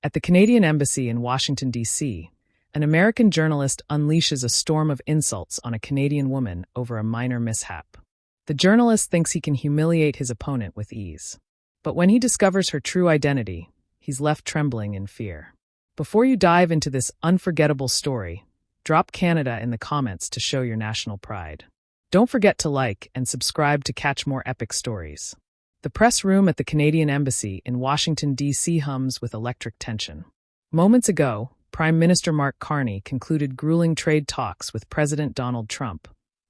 At the Canadian Embassy in Washington, D.C., an American journalist unleashes a storm of insults on a Canadian woman over a minor mishap. The journalist thinks he can humiliate his opponent with ease. But when he discovers her true identity, he's left trembling in fear. Before you dive into this unforgettable story, drop Canada in the comments to show your national pride. Don't forget to like and subscribe to catch more epic stories. The press room at the Canadian Embassy in Washington, D.C. hums with electric tension. Moments ago, Prime Minister Mark Carney concluded grueling trade talks with President Donald Trump,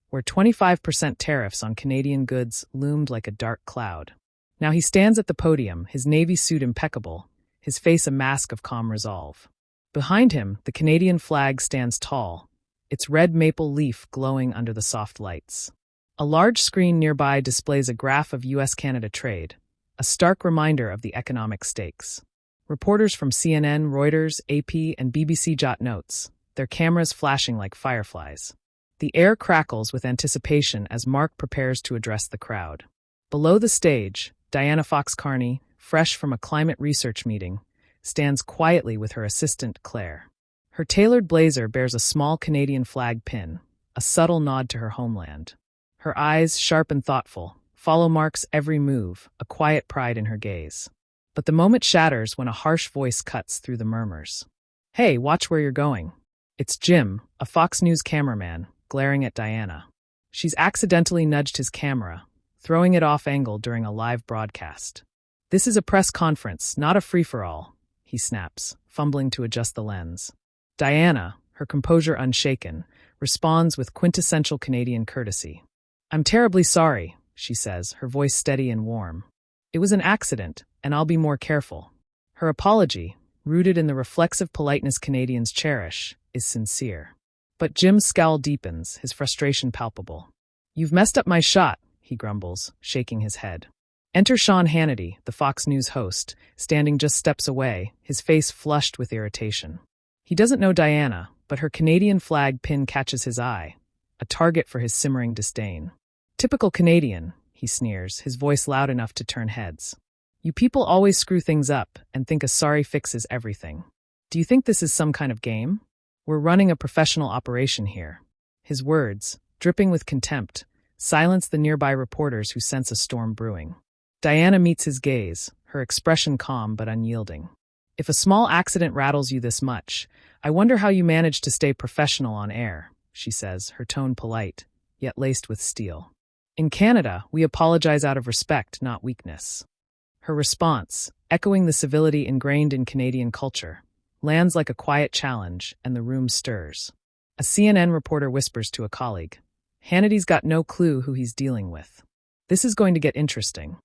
where 25% tariffs on Canadian goods loomed like a dark cloud. Now he stands at the podium, his navy suit impeccable, his face a mask of calm resolve. Behind him, the Canadian flag stands tall, its red maple leaf glowing under the soft lights. A large screen nearby displays a graph of U.S.-Canada trade, a stark reminder of the economic stakes. Reporters from CNN, Reuters, AP, and BBC jot notes, their cameras flashing like fireflies. The air crackles with anticipation as Mark prepares to address the crowd. Below the stage, Diana Fox Carney, fresh from a climate research meeting, stands quietly with her assistant, Claire. Her tailored blazer bears a small Canadian flag pin, a subtle nod to her homeland. Her eyes, sharp and thoughtful, follow Mark's every move, a quiet pride in her gaze. But the moment shatters when a harsh voice cuts through the murmurs. "Hey, watch where you're going." It's Jim, a Fox News cameraman, glaring at Diana. She's accidentally nudged his camera, throwing it off angle during a live broadcast. "This is a press conference, not a free-for-all," he snaps, fumbling to adjust the lens. Diana, her composure unshaken, responds with quintessential Canadian courtesy. "I'm terribly sorry," she says, her voice steady and warm. "It was an accident, and I'll be more careful." Her apology, rooted in the reflexive politeness Canadians cherish, is sincere. But Jim's scowl deepens, his frustration palpable. "You've messed up my shot," he grumbles, shaking his head. Enter Sean Hannity, the Fox News host, standing just steps away, his face flushed with irritation. He doesn't know Diana, but her Canadian flag pin catches his eye, a target for his simmering disdain. "Typical Canadian," he sneers, his voice loud enough to turn heads. "You people always screw things up and think a sorry fixes everything. Do you think this is some kind of game? We're running a professional operation here." His words, dripping with contempt, silence the nearby reporters who sense a storm brewing. Diana meets his gaze, her expression calm but unyielding. "If a small accident rattles you this much, I wonder how you manage to stay professional on air," she says, her tone polite, yet laced with steel. "In Canada, we apologize out of respect, not weakness." Her response, echoing the civility ingrained in Canadian culture, lands like a quiet challenge, and the room stirs. A CNN reporter whispers to a colleague, "Hannity's got no clue who he's dealing with. This is going to get interesting."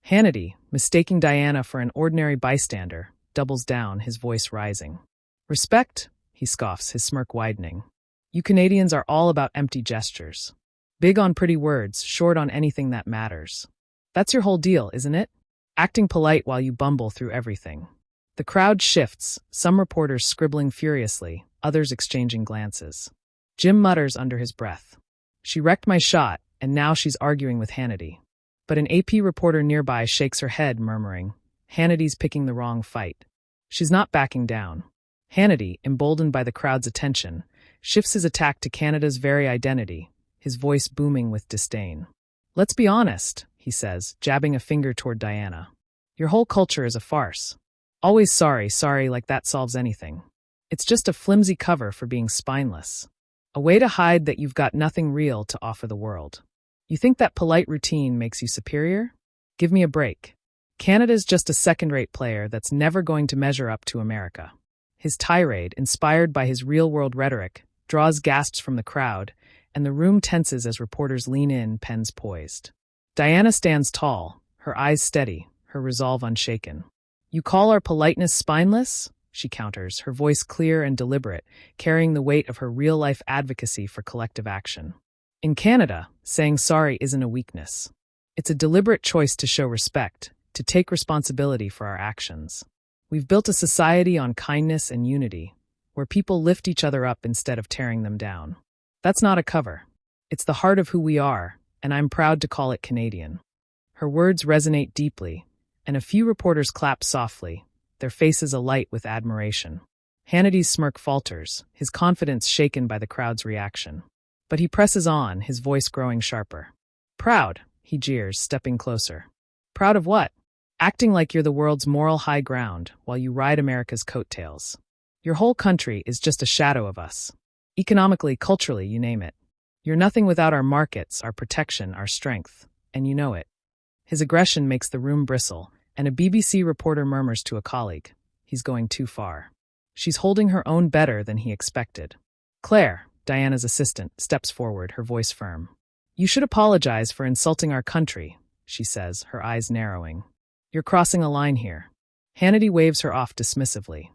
Hannity, mistaking Diana for an ordinary bystander, doubles down, his voice rising. "Respect?" he scoffs, his smirk widening. "You Canadians are all about empty gestures. Big on pretty words, short on anything that matters. That's your whole deal, isn't it? Acting polite while you bumble through everything." The crowd shifts, some reporters scribbling furiously, others exchanging glances. Jim mutters under his breath. "She wrecked my shot, and now she's arguing with Hannity." But an AP reporter nearby shakes her head, murmuring, "Hannity's picking the wrong fight." She's not backing down. Hannity, emboldened by the crowd's attention, shifts his attack to Canada's very identity, his voice booming with disdain. "Let's be honest," he says, jabbing a finger toward Diana. "Your whole culture is a farce. Always sorry like that solves anything. It's just a flimsy cover for being spineless. A way to hide that you've got nothing real to offer the world. You think that polite routine makes you superior? Give me a break. Canada's just a second-rate player that's never going to measure up to America." His tirade, inspired by his real-world rhetoric, draws gasps from the crowd, and the room tenses as reporters lean in, pens poised. Diana stands tall, her eyes steady, her resolve unshaken. "You call our politeness spineless?" she counters, her voice clear and deliberate, carrying the weight of her real-life advocacy for collective action. In Canada, saying sorry isn't a weakness. It's a deliberate choice to show respect, to take responsibility for our actions. We've built a society on kindness and unity, where people lift each other up instead of tearing them down. That's not a cover. It's the heart of who we are, and I'm proud to call it Canadian. Her words resonate deeply, and a few reporters clap softly, their faces alight with admiration. Hannity's smirk falters, his confidence shaken by the crowd's reaction. But he presses on, his voice growing sharper. Proud, he jeers, stepping closer. Proud of what? Acting like you're the world's moral high ground while you ride America's coattails. Your whole country is just a shadow of us. Economically, culturally, you name it. You're nothing without our markets, our protection, our strength, and you know it. His aggression makes the room bristle, and a BBC reporter murmurs to a colleague. He's going too far. She's holding her own better than he expected. Claire, Diana's assistant, steps forward, her voice firm. You should apologize for insulting our country, she says, her eyes narrowing. You're crossing a line here. Hannity waves her off dismissively.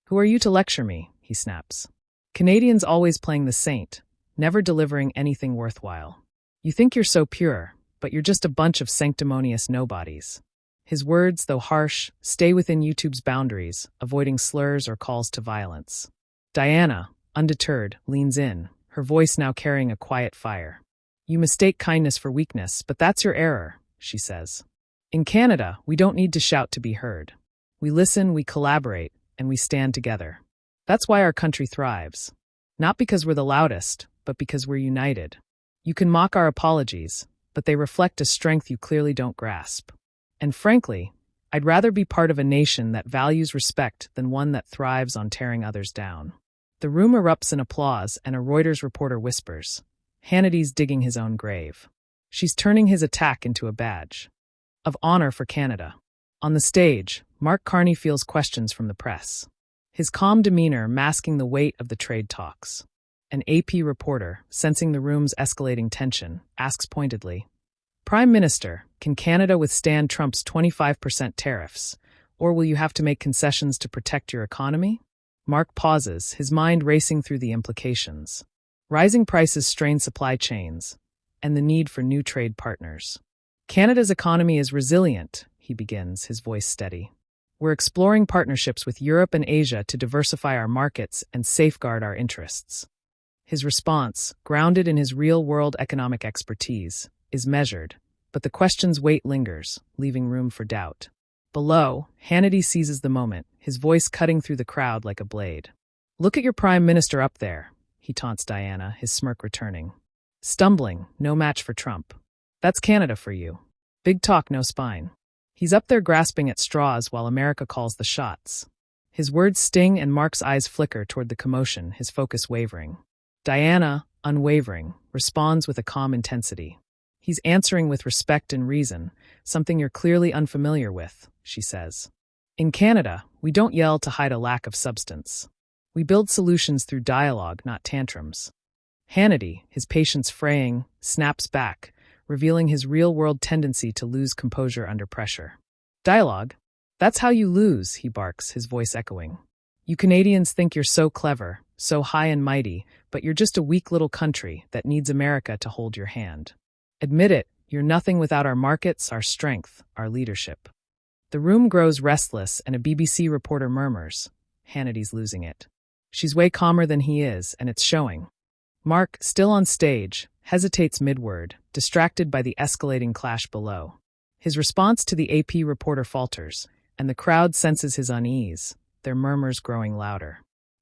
Who are you to lecture me? He snaps. Canadians always playing the saint, never delivering anything worthwhile. You think you're so pure, but you're just a bunch of sanctimonious nobodies. His words, though harsh, stay within YouTube's boundaries, avoiding slurs or calls to violence. Diana, undeterred, leans in, her voice now carrying a quiet fire. You mistake kindness for weakness, but that's your error, she says. In Canada, we don't need to shout to be heard. We listen, we collaborate, and we stand together. That's why our country thrives. Not because we're the loudest, but because we're united. You can mock our apologies, but they reflect a strength you clearly don't grasp. And frankly, I'd rather be part of a nation that values respect than one that thrives on tearing others down. The room erupts in applause, and a Reuters reporter whispers, Hannity's digging his own grave. She's turning his attack into a badge of honor for Canada. On the stage, Mark Carney fields questions from the press, his calm demeanor masking the weight of the trade talks. An AP reporter, sensing the room's escalating tension, asks pointedly, Prime Minister, can Canada withstand Trump's 25% tariffs, or will you have to make concessions to protect your economy? Mark pauses, his mind racing through the implications. Rising prices strain supply chains, and the need for new trade partners. Canada's economy is resilient, he begins, his voice steady. We're exploring partnerships with Europe and Asia to diversify our markets and safeguard our interests. His response, grounded in his real-world economic expertise, is measured, but the question's weight lingers, leaving room for doubt. Below, Hannity seizes the moment, his voice cutting through the crowd like a blade. Look at your Prime Minister up there, he taunts Diana, his smirk returning. Stumbling, no match for Trump. That's Canada for you. Big talk, no spine. He's up there grasping at straws while America calls the shots. His words sting and Mark's eyes flicker toward the commotion, his focus wavering. Diana, unwavering, responds with a calm intensity. He's answering with respect and reason, something you're clearly unfamiliar with, she says. In Canada, we don't yell to hide a lack of substance. We build solutions through dialogue, not tantrums. Hannity, his patience fraying, snaps back, revealing his real-world tendency to lose composure under pressure. Dialogue? That's how you lose, he barks, his voice echoing. You Canadians think you're so clever, so high and mighty, but you're just a weak little country that needs America to hold your hand. Admit it, you're nothing without our markets, our strength, our leadership. The room grows restless and a BBC reporter murmurs, Hannity's losing it. She's way calmer than he is, and it's showing. Mark, still on stage, hesitates mid-word, distracted by the escalating clash below. His response to the AP reporter falters, and the crowd senses his unease, their murmurs growing louder.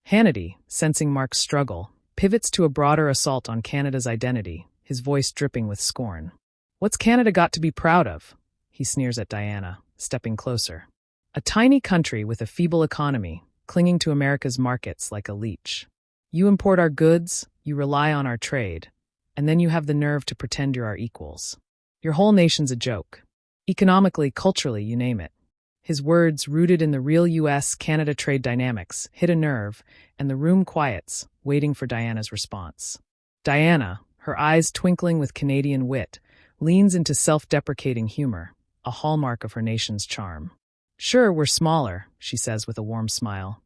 Hannity, sensing Mark's struggle, pivots to a broader assault on Canada's identity, his voice dripping with scorn. What's Canada got to be proud of? He sneers at Diana, stepping closer. A tiny country with a feeble economy, clinging to America's markets like a leech. You import our goods, you rely on our trade, and then you have the nerve to pretend you're our equals. Your whole nation's a joke. Economically, culturally, you name it. His words, rooted in the real US-Canada trade dynamics, hit a nerve, and the room quiets, waiting for Diana's response. Diana, her eyes twinkling with Canadian wit, leans into self-deprecating humor, a hallmark of her nation's charm. Sure, we're smaller, she says with a warm smile,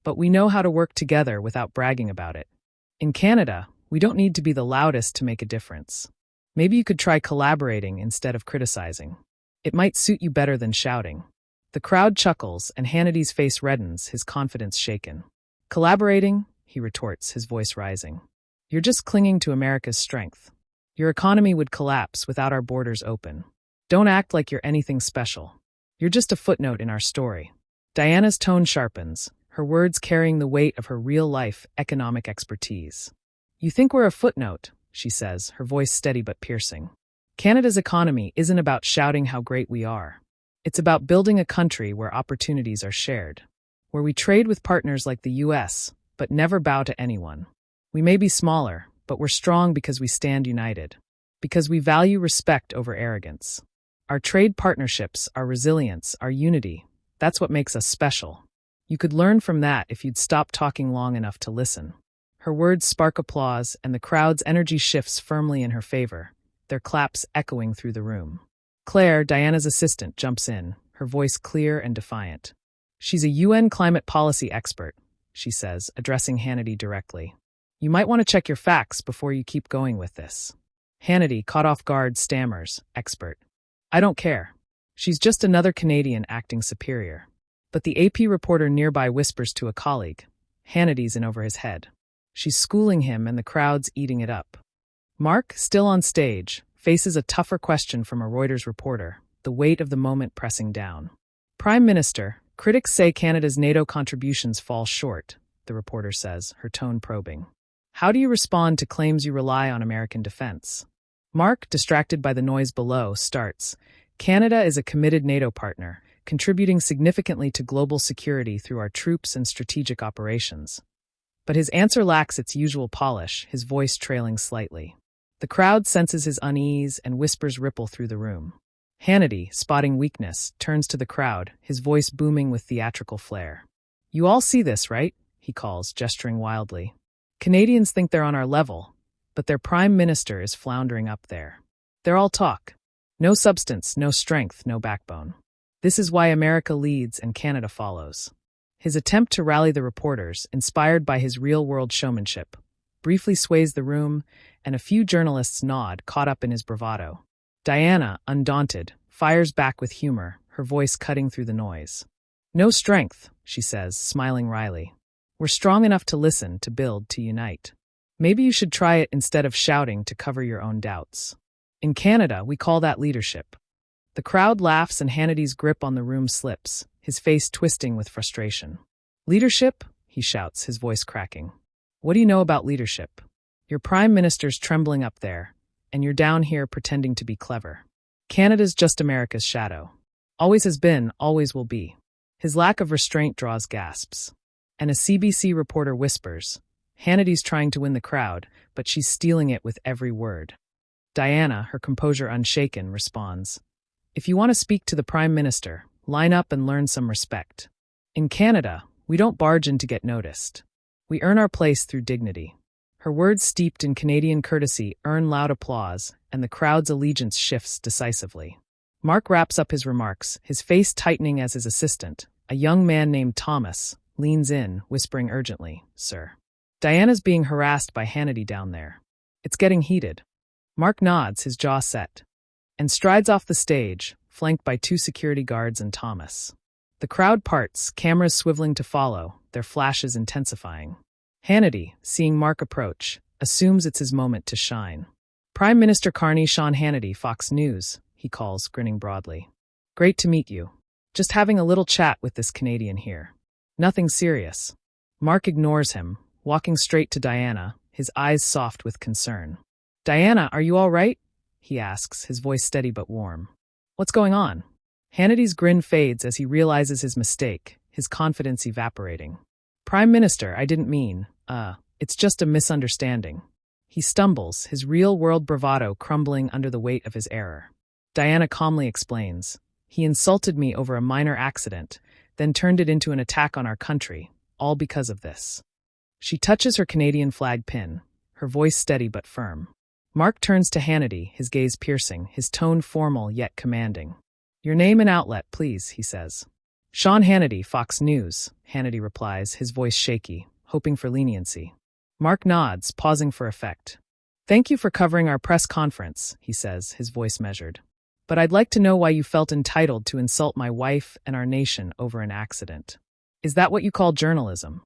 but we know how to work together without bragging about it. In Canada, we don't need to be the loudest to make a difference. Maybe you could try collaborating instead of criticizing. It might suit you better than shouting. The crowd chuckles, and Hannity's face reddens, his confidence shaken. Collaborating? He retorts, his voice rising. You're just clinging to America's strength. Your economy would collapse without our borders open. Don't act like you're anything special. You're just a footnote in our story. Diana's tone sharpens, her words carrying the weight of her real-life economic expertise. You think we're a footnote, she says, her voice steady but piercing. Canada's economy isn't about shouting how great we are. It's about building a country where opportunities are shared, where we trade with partners like the US, but never bow to anyone. We may be smaller, but we're strong because we stand united, because we value respect over arrogance. Our trade partnerships, our resilience, our unity, that's what makes us special. You could learn from that if you'd stop talking long enough to listen. Her words spark applause, and the crowd's energy shifts firmly in her favor, their claps echoing through the room. Claire, Diana's assistant, jumps in, her voice clear and defiant. She's a UN climate policy expert, she says, addressing Hannity directly. You might want to check your facts before you keep going with this. Hannity, caught off guard, stammers, expert. I don't care. She's just another Canadian acting superior. But the AP reporter nearby whispers to a colleague. Hannity's in over his head. She's schooling him and the crowd's eating it up. Mark, still on stage, faces a tougher question from a Reuters reporter, the weight of the moment pressing down. Prime Minister, critics say Canada's NATO contributions fall short, the reporter says, her tone probing. How do you respond to claims you rely on American defense? Mark, distracted by the noise below, starts. Canada is a committed NATO partner, contributing significantly to global security through our troops and strategic operations. But his answer lacks its usual polish, his voice trailing slightly. The crowd senses his unease and whispers ripple through the room. Hannity, spotting weakness, turns to the crowd, his voice booming with theatrical flair. You all see this, right? He calls, gesturing wildly. Canadians think they're on our level, but their prime minister is floundering up there. They're all talk. No substance, no strength, no backbone. This is why America leads and Canada follows. His attempt to rally the reporters, inspired by his real-world showmanship, briefly sways the room, and a few journalists nod, caught up in his bravado. Diana, undaunted, fires back with humor, her voice cutting through the noise. No strength, she says, smiling wryly. We're strong enough to listen, to build, to unite. Maybe you should try it instead of shouting to cover your own doubts. In Canada, we call that leadership. The crowd laughs and Hannity's grip on the room slips, his face twisting with frustration. Leadership? He shouts, his voice cracking. What do you know about leadership? Your prime minister's trembling up there, and you're down here pretending to be clever. Canada's just America's shadow. Always has been, always will be. His lack of restraint draws gasps. And a CBC reporter whispers, Hannity's trying to win the crowd, but she's stealing it with every word. Diana, her composure unshaken, responds, If you want to speak to the Prime Minister, line up and learn some respect. In Canada, we don't barge in to get noticed. We earn our place through dignity. Her words steeped in Canadian courtesy earn loud applause, and the crowd's allegiance shifts decisively. Mark wraps up his remarks, his face tightening as his assistant, a young man named Thomas, leans in, whispering urgently, Sir. Diana's being harassed by Hannity down there. It's getting heated. Mark nods, his jaw set, and strides off the stage, flanked by 2 security guards and Thomas. The crowd parts, cameras swiveling to follow, their flashes intensifying. Hannity, seeing Mark approach, assumes it's his moment to shine. Prime Minister Carney, Sean Hannity, Fox News, he calls, grinning broadly. Great to meet you. Just having a little chat with this Canadian here. Nothing serious. Mark ignores him, walking straight to Diana, his eyes soft with concern. Diana, are you all right? He asks, his voice steady but warm. What's going on? Hannity's grin fades as he realizes his mistake, his confidence evaporating. Prime Minister, I didn't mean, it's just a misunderstanding. He stumbles, his real-world bravado crumbling under the weight of his error. Diana calmly explains, he insulted me over a minor accident, then turned it into an attack on our country, all because of this. She touches her Canadian flag pin, her voice steady but firm. Mark turns to Hannity, his gaze piercing, his tone formal yet commanding. Your name and outlet, please, he says. Sean Hannity, Fox News, Hannity replies, his voice shaky, hoping for leniency. Mark nods, pausing for effect. Thank you for covering our press conference, he says, his voice measured. But I'd like to know why you felt entitled to insult my wife and our nation over an accident. Is that what you call journalism?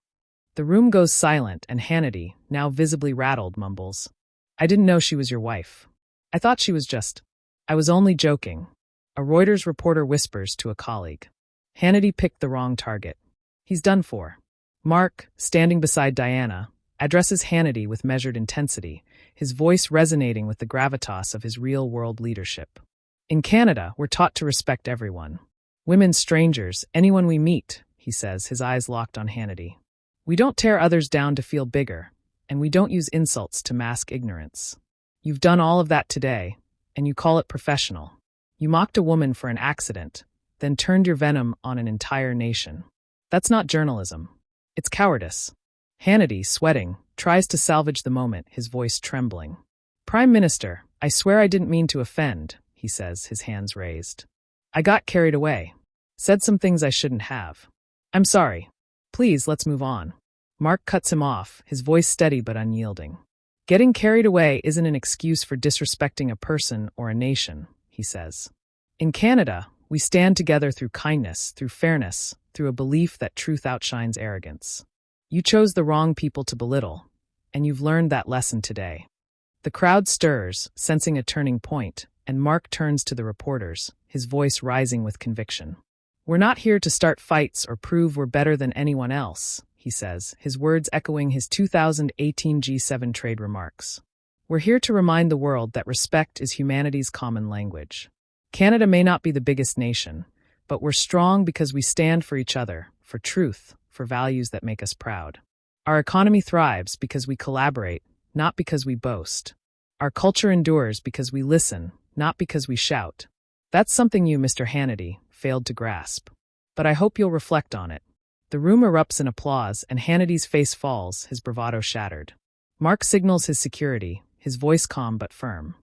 The room goes silent and Hannity, now visibly rattled, mumbles. I didn't know she was your wife. I thought she was just... I was only joking. A Reuters reporter whispers to a colleague. Hannity picked the wrong target. He's done for. Mark, standing beside Diana, addresses Hannity with measured intensity, his voice resonating with the gravitas of his real-world leadership. In Canada, we're taught to respect everyone. Women, strangers, anyone we meet, he says, his eyes locked on Hannity. We don't tear others down to feel bigger, and we don't use insults to mask ignorance. You've done all of that today, and you call it professional. You mocked a woman for an accident, then turned your venom on an entire nation. That's not journalism. It's cowardice. Hannity, sweating, tries to salvage the moment, his voice trembling. Prime Minister, I swear I didn't mean to offend, he says, his hands raised. I got carried away. Said some things I shouldn't have. I'm sorry. Please, let's move on. Mark cuts him off, his voice steady but unyielding. Getting carried away isn't an excuse for disrespecting a person or a nation, he says. In Canada, we stand together through kindness, through fairness, through a belief that truth outshines arrogance. You chose the wrong people to belittle, and you've learned that lesson today. The crowd stirs, sensing a turning point, and Mark turns to the reporters, his voice rising with conviction. We're not here to start fights or prove we're better than anyone else, he says, his words echoing his 2018 G7 trade remarks. We're here to remind the world that respect is humanity's common language. Canada may not be the biggest nation, but we're strong because we stand for each other, for truth, for values that make us proud. Our economy thrives because we collaborate, not because we boast. Our culture endures because we listen, not because we shout. That's something you, Mr. Hannity, failed to grasp. But I hope you'll reflect on it. The room erupts in applause, and Hannity's face falls, his bravado shattered. Mark signals his security, his voice calm but firm.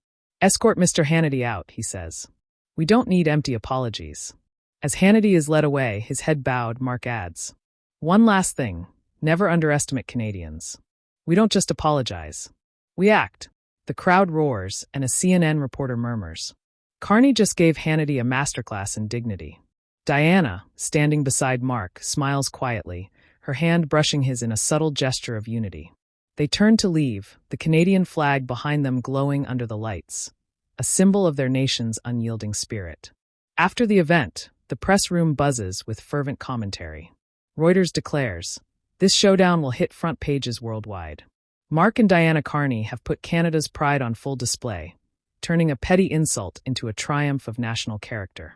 Escort Mr. Hannity out, he says. We don't need empty apologies. As Hannity is led away, his head bowed, Mark adds. One last thing, never underestimate Canadians. We don't just apologize. We act. The crowd roars, and a CNN reporter murmurs. Carney just gave Hannity a masterclass in dignity. Diana, standing beside Mark, smiles quietly, her hand brushing his in a subtle gesture of unity. They turn to leave, the Canadian flag behind them glowing under the lights, a symbol of their nation's unyielding spirit. After the event, the press room buzzes with fervent commentary. Reuters declares, this showdown will hit front pages worldwide. Mark and Diana Carney have put Canada's pride on full display, turning a petty insult into a triumph of national character.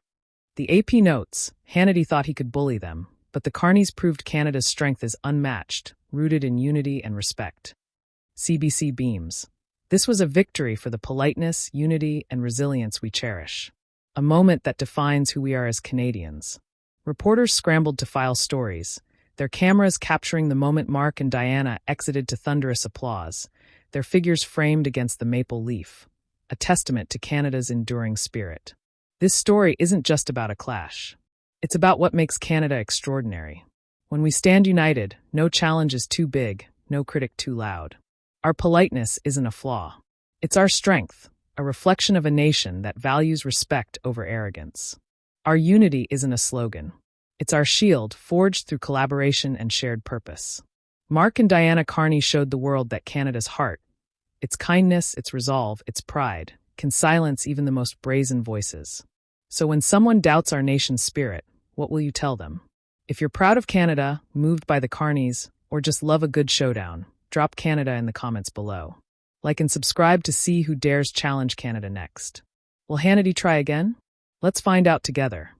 The AP notes, Hannity thought he could bully them, but the Carneys proved Canada's strength is unmatched, rooted in unity and respect. CBC beams. This was a victory for the politeness, unity, and resilience we cherish. A moment that defines who we are as Canadians. Reporters scrambled to file stories, their cameras capturing the moment Mark and Diana exited to thunderous applause, their figures framed against the maple leaf, a testament to Canada's enduring spirit. This story isn't just about a clash. It's about what makes Canada extraordinary. When we stand united, no challenge is too big, no critic too loud. Our politeness isn't a flaw. It's our strength, a reflection of a nation that values respect over arrogance. Our unity isn't a slogan. It's our shield, forged through collaboration and shared purpose. Mark and Diana Carney showed the world that Canada's heart, its kindness, its resolve, its pride, can silence even the most brazen voices. So when someone doubts our nation's spirit, what will you tell them? If you're proud of Canada, moved by the Carneys, or just love a good showdown, drop Canada in the comments below. Like and subscribe to see who dares challenge Canada next. Will Hannity try again? Let's find out together.